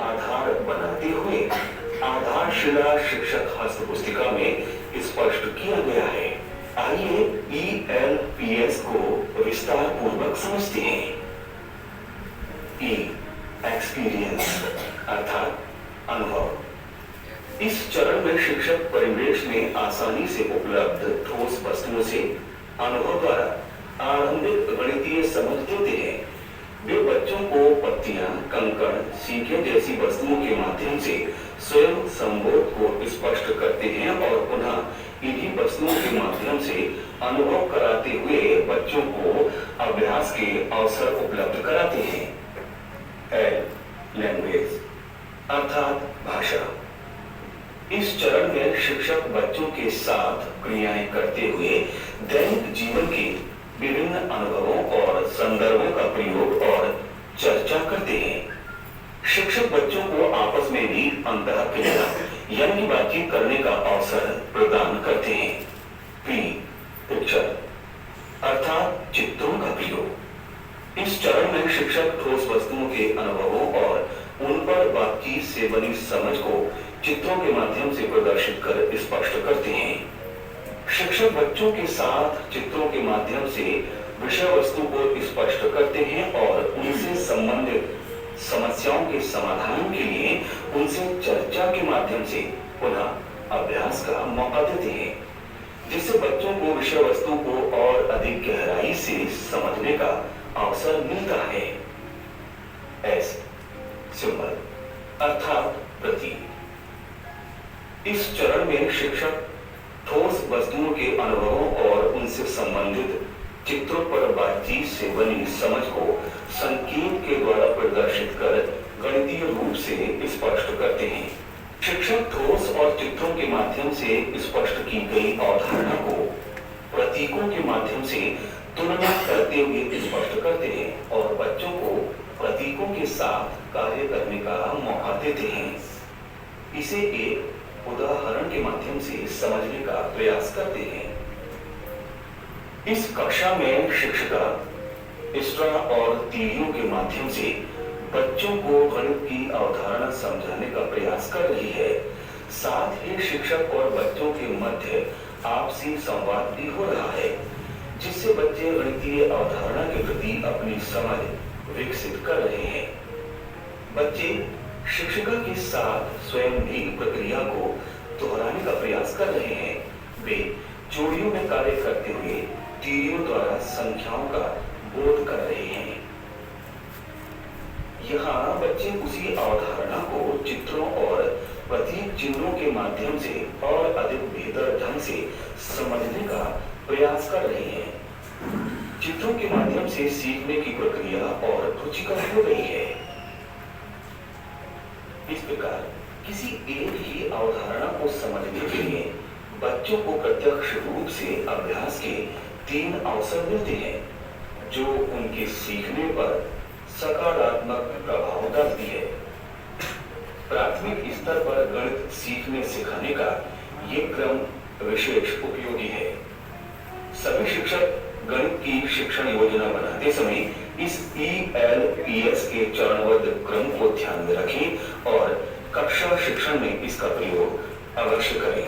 आधार बनाते हुए आधारशिला शिक्षक हस्त पुस्तिका में स्पष्ट किया गया है। आइए ELPS को विस्तार पूर्वक समझते हैं। E एक्सपीरियंस अर्थात अनुभव। इस चरण में शिक्षक परिवेश में आसानी से उपलब्ध ठोस वस्तुओं से अनुभव द्वारा आरंभिक गणितीय समझ देते हैं। वे बच्चों को पत्तियां, कंकड़, सीखे जैसी वस्तुओं के माध्यम से स्वयं संबोध को स्पष्ट करते हैं और पुनः इन्हीं वस्तुओं के माध्यम से अनुभव कराते हुए बच्चों को अभ्यास के अवसर उपलब्ध कराते हैं। लैंग्वेज अर्थात भाषा। इस चरण में शिक्षक बच्चों के साथ क्रियाएं करते हुए दैनिक जीवन के विभिन्न अनुभवों और संदर्भों का प्रयोग और चर्चा करते हैं। शिक्षक बच्चों को आपस में भी अंतःक्रिया यानी बातचीत करने का अवसर प्रदान करते हैं। पिक्चर अर्थात चित्रों का प्रयोग। इस चरण में शिक्षक ठोस वस्तुओं के अनुभवों और उन पर बातचीत से बनी समझ को चित्रों के माध्यम से प्रदर्शित कर स्पष्ट करते हैं। शिक्षक बच्चों के साथ चित्रों के माध्यम से विषय वस्तु को स्पष्ट करते हैं और उनसे संबंधित समस्याओं के समाधान के लिए उनसे चर्चा के माध्यम से पुनः अभ्यास का मौका देते हैं, जिससे बच्चों को विषय वस्तु को और अधिक गहराई से समझने का अवसर मिलता है। एस सिंबल अर्थात प्रतीक। इस चरण में शिक्षक ठोस वस्तुओं के अनुभवों और उनसे संबंधित चित्रों पर बातचीत से बनी समझ को संकेत के द्वारा प्रदर्शित कर गणितीय रूप से स्पष्ट करते हैं। शिक्षक ठोस और चित्रों के माध्यम से स्पष्ट की गई अवधारणा को प्रतीकों के माध्यम से तुलना करते हुए स्पष्ट करते हैं और बच्चों को प्रतीकों के साथ कार्य करने का मौका देते हैं। इसे एक उदाहरण के माध्यम से समझने का प्रयास करते हैं। इस कक्षा में शिक्षिका स्ट्रा और तीलियों के माध्यम से बच्चों को गणित की अवधारणा समझाने का प्रयास कर रही है। साथ ही शिक्षक और बच्चों के मध्य आपसी संवाद भी हो रहा है, जिससे बच्चे गणितीय अवधारणा के प्रति अपनी समझ विकसित कर रहे हैं। बच्चे शिक्षिका के साथ स्वयं भी प्रक्रिया को दोहराने का प्रयास कर रहे हैं। वे जोड़ियों में कार्य करते हुए तीलियों द्वारा संख्याओं का बोध कर रहे हैं। यहाँ बच्चे उसी अवधारणा को चित्रों और प्रतीक चिन्हों के माध्यम से और अधिक बेहतर ढंग से समझने का प्रयास कर रहे हैं। चित्रों के माध्यम से सीखने की प्रक्रिया और रुचिकर हो रही है। इस प्रकार किसी एक ही अवधारणा को समझने के लिए बच्चों को प्रत्यक्ष रूप से अभ्यास के 3 अवसर मिलते हैं, जो उनके सीखने पर सकारात्मक प्रभाव डालती है। प्राथमिक स्तर पर गणित सीखने सिखाने का ये क्रम विशेष उपयोगी है। सभी शिक्षक गणित की शिक्षण योजना बनाते समय इस ELPS के चरणबद्ध क्रम को ध्यान में रखें और कक्षा शिक्षण में इसका प्रयोग अवश्य करें।